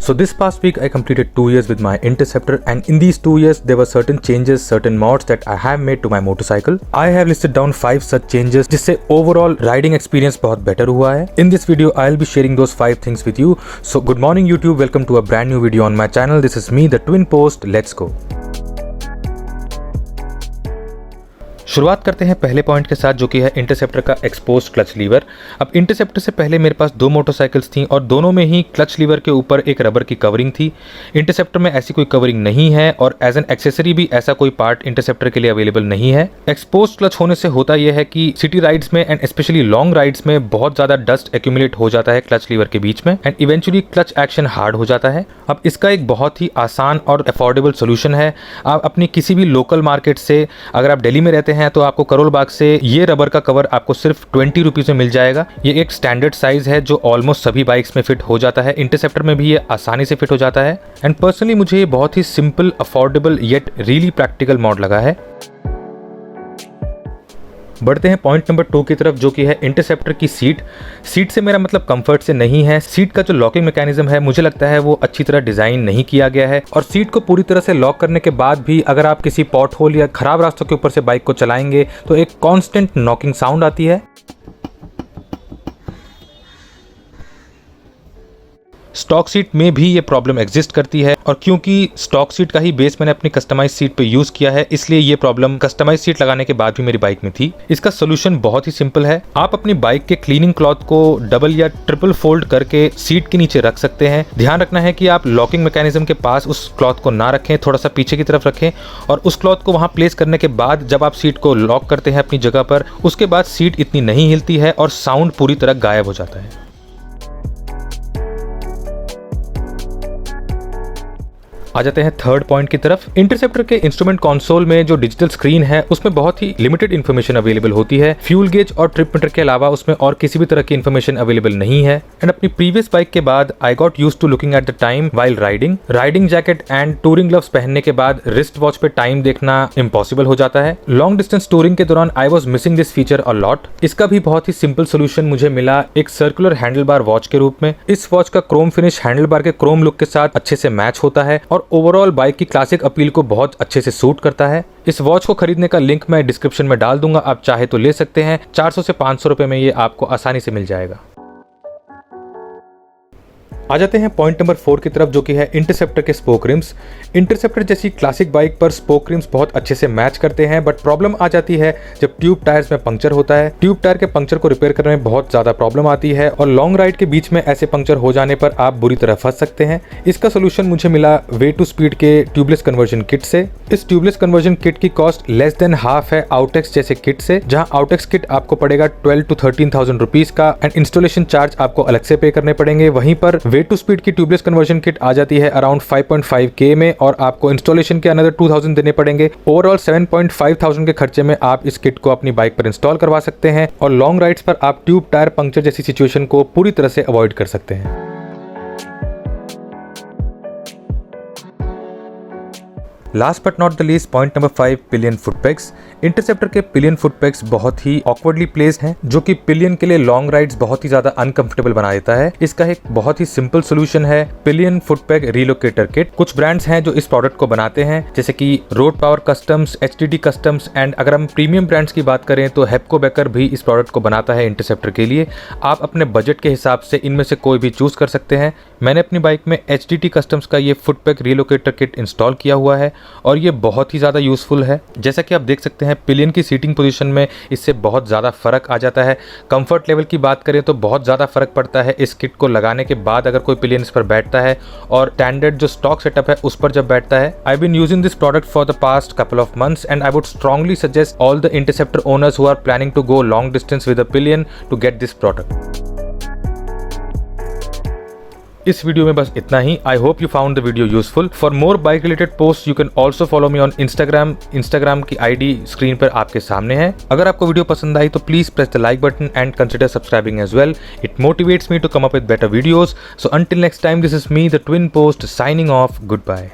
So this past week I completed 2 years with my Interceptor, and in these 2 years there were certain changes, certain mods that I have made to my motorcycle. I have listed down 5 such changes जिससे overall riding experience बहुत better हुआ है. In this video I'll be sharing those 5 things with you. So good morning YouTube, welcome to a brand new video on my channel. This is me, the Twin Post. Let's go. शुरुआत करते हैं पहले point के साथ, जो कि है interceptor का एक्सपोज्ड क्लच लीवर। अब इंटरसेप्टर से पहले मेरे पास 2 मोटरसाइकिल्स थी और दोनों में ही क्लच लीवर के ऊपर एक रबर की कवरिंग थी। इंटरसेप्टर में ऐसी कोई कवरिंग नहीं है और एज एन एक्सेसरी भी ऐसा कोई पार्ट इंटरसेप्टर के लिए अवेलेबल नहीं है। एक्सपोज्ड क्लच होने से होता यह है कि सिटी राइड्स में एंड स्पेशली लॉन्ग राइड्स में बहुत ज़्यादा डस्ट एक्यूमुलेट हो जाता है क्लच लीवर के बीच में and eventually clutch action hard हो जाता है। अब इसका एक बहुत ही आसान और अफोर्डेबल सोल्यूशन है। आप अपनी किसी भी लोकल मार्केट से, अगर आप दिल्ली में रहते हैं तो आपको करोल बाग से ये रबर का कवर आपको सिर्फ 20 रुपीज में मिल जाएगा। ये एक स्टैंडर्ड साइज है जो ऑलमोस्ट सभी बाइक्स में फिट हो जाता है। इंटरसेप्टर में भी ये आसानी से फिट हो जाता है एंड पर्सनली मुझे ये बहुत ही simple, affordable yet really practical mod लगा है। बढ़ते हैं पॉइंट नंबर 2 की तरफ, जो कि है इंटरसेप्टर की सीट। सीट से मेरा मतलब कंफर्ट से नहीं है। सीट का जो लॉकिंग मैकेनिज्म है मुझे लगता है वो अच्छी तरह डिजाइन नहीं किया गया है और सीट को पूरी तरह से लॉक करने के बाद भी अगर आप किसी पॉट होल या खराब रास्तों के ऊपर से बाइक को चलाएंगे तो एक कॉन्स्टेंट नॉकिंग साउंड आती है। स्टॉक सीट में भी ये प्रॉब्लम एग्जिस्ट करती है और क्योंकि स्टॉक सीट का ही बेस मैंने अपनी कस्टमाइज सीट पे यूज किया है, इसलिए ये प्रॉब्लम कस्टमाइज सीट लगाने के बाद भी मेरी बाइक में थी। इसका सोल्यूशन बहुत ही सिंपल है। आप अपनी बाइक के क्लीनिंग क्लॉथ को डबल या ट्रिपल फोल्ड करके सीट के नीचे रख सकते हैं। ध्यान रखना है कि आप लॉकिंग मैकेनिज्म के पास उस क्लॉथ को ना रखें, थोड़ा सा पीछे की तरफ रखें और उस क्लॉथ को वहां प्लेस करने के बाद जब आप सीट को लॉक करते हैं अपनी जगह पर, उसके बाद सीट इतनी नहीं हिलती है और साउंड पूरी तरह गायब हो जाता है। आ जाते हैं थर्ड पॉइंट की तरफ। इंटरसेप्टर के इंस्ट्रूमेंट कंसोल में जो डिजिटल स्क्रीन है उसमें बहुत ही लिमिटेड इन्फॉर्मेशन अवेलेबल होती है। फ्यूल गेज और ट्रिप मीटर के अलावा उसमें और किसी भी तरह की इन्फॉर्मेशन अवेलेबल नहीं है एंड अपनी प्रीवियस बाइक के बाद I got used to looking at the time while riding. Riding jacket and touring gloves पहनने के बाद रिस्ट वॉच पे टाइम देखना इम्पॉसिबल हो जाता है। लॉन्ग डिस्टेंस टूरिंग के दौरान I was missing this feature a lot. इसका भी बहुत ही सिंपल सोल्यूशन मुझे मिला एक सर्कुलर हैंडल बार वॉच के रूप में। इस वॉच का क्रोम फिनिश हैंडल बार के क्रोम लुक के साथ अच्छे से मैच होता है और ओवरऑल बाइक की क्लासिक अपील को बहुत अच्छे से सूट करता है। इस वॉच को खरीदने का लिंक मैं डिस्क्रिप्शन में डाल दूंगा, आप चाहे तो ले सकते हैं। 400 से 500 रुपए में ये आपको आसानी से मिल जाएगा। आ जाते हैं पॉइंट नंबर 4 की तरफ, जो कि है इंटरसेप्टर के स्पोक रिम्स। इंटरसेप्टर जैसी क्लासिक बाइक पर स्पोक रिम्स बहुत अच्छे से मैच करते हैं, बट प्रॉब्लम आ जाती है जब ट्यूब टायर्स में पंक्चर होता है। ट्यूब टायर के पंक्चर को रिपेयर करने में बहुत ज्यादा प्रॉब्लम आती है और लॉन्ग राइड के बीच में ऐसे पंक्चर हो जाने पर आप बुरी तरह फंस सकते हैं। इसका सोल्यूशन मुझे मिला वे टू स्पीड के ट्यूबलेस कन्वर्जन किट से। इस ट्यूबलेस कन्वर्जन किट की कॉस्ट लेस देन हाफ है आउटेक्स जैसे किट से, जहां आउटेक्स किट आपको पड़ेगा 12 to 13,000 रुपीज का एंड इंस्टॉलेशन चार्ज आपको अलग से पे करने पड़ेंगे। वहीं पर वे टू स्पीड की ट्यूबलेस कन्वर्जन किट आ जाती है अराउंड 5.5K में और आपको इंस्टॉलेशन के अनदर 2000 देने पड़ेंगे। ओवरऑल 7,500 के खर्चे में आप इस किट को अपनी बाइक पर इंस्टॉल करवा सकते हैं और लॉन्ग राइड्स पर आप ट्यूब टायर पंक्चर जैसी सिचुएशन को पूरी तरह से अवॉइड कर सकते हैं। Last but not the least, point number 5, pillion foot pegs. Interceptor के पिलियन फुट पेग्स बहुत ही ऑकवर्डली प्लेस्ड हैं, जो कि पिलियन के लिए लॉन्ग राइड्स बहुत ही ज्यादा अनकंफर्टेबल बना देता है। इसका एक बहुत ही सिंपल सोल्यूशन है पिलियन फुट पेग रिलोकेटर किट। कुछ ब्रांड्स हैं जो इस प्रोडक्ट को बनाते हैं, जैसे कि road power customs, HTT customs and अगर हम प्रीमियम ब्रांड्स की बात करें तो हेप्को बेकर भी इस प्रोडक्ट को बनाता है इंटरसेप्टर के लिए। आप अपने बजट के हिसाब से इनमें से कोई भी चूज कर सकते हैं। मैंने अपनी बाइक में HTT कस्टम्स का ये फुट पेग रिलोकेटर किट इंस्टॉल किया हुआ है और ये बहुत ही ज़्यादा यूज़फुल है। जैसा कि आप देख सकते हैं पिलियन की सीटिंग पोजीशन में इससे बहुत ज़्यादा फ़र्क आ जाता है। कंफर्ट लेवल की बात करें तो बहुत ज़्यादा फ़र्क पड़ता है इस किट को लगाने के बाद अगर कोई पिलियन इस पर बैठता है और स्टैंडर्ड जो स्टॉक सेटअप है उस पर जब बैठता है। I been using this product for the past couple of months and I would strongly suggest all the interceptor owners who are planning to go long distance with a pillion to get this product. इस video में बस इतना ही। I hope you found the video useful. For more bike related post you can also follow me on Instagram की ID screen पर आपके सामने है। अगर आपको वीडियो पसंद आई तो please press the like button and consider subscribing as well. It motivates me to come up with better videos. So until next time, this is me the twin post signing off. Good bye.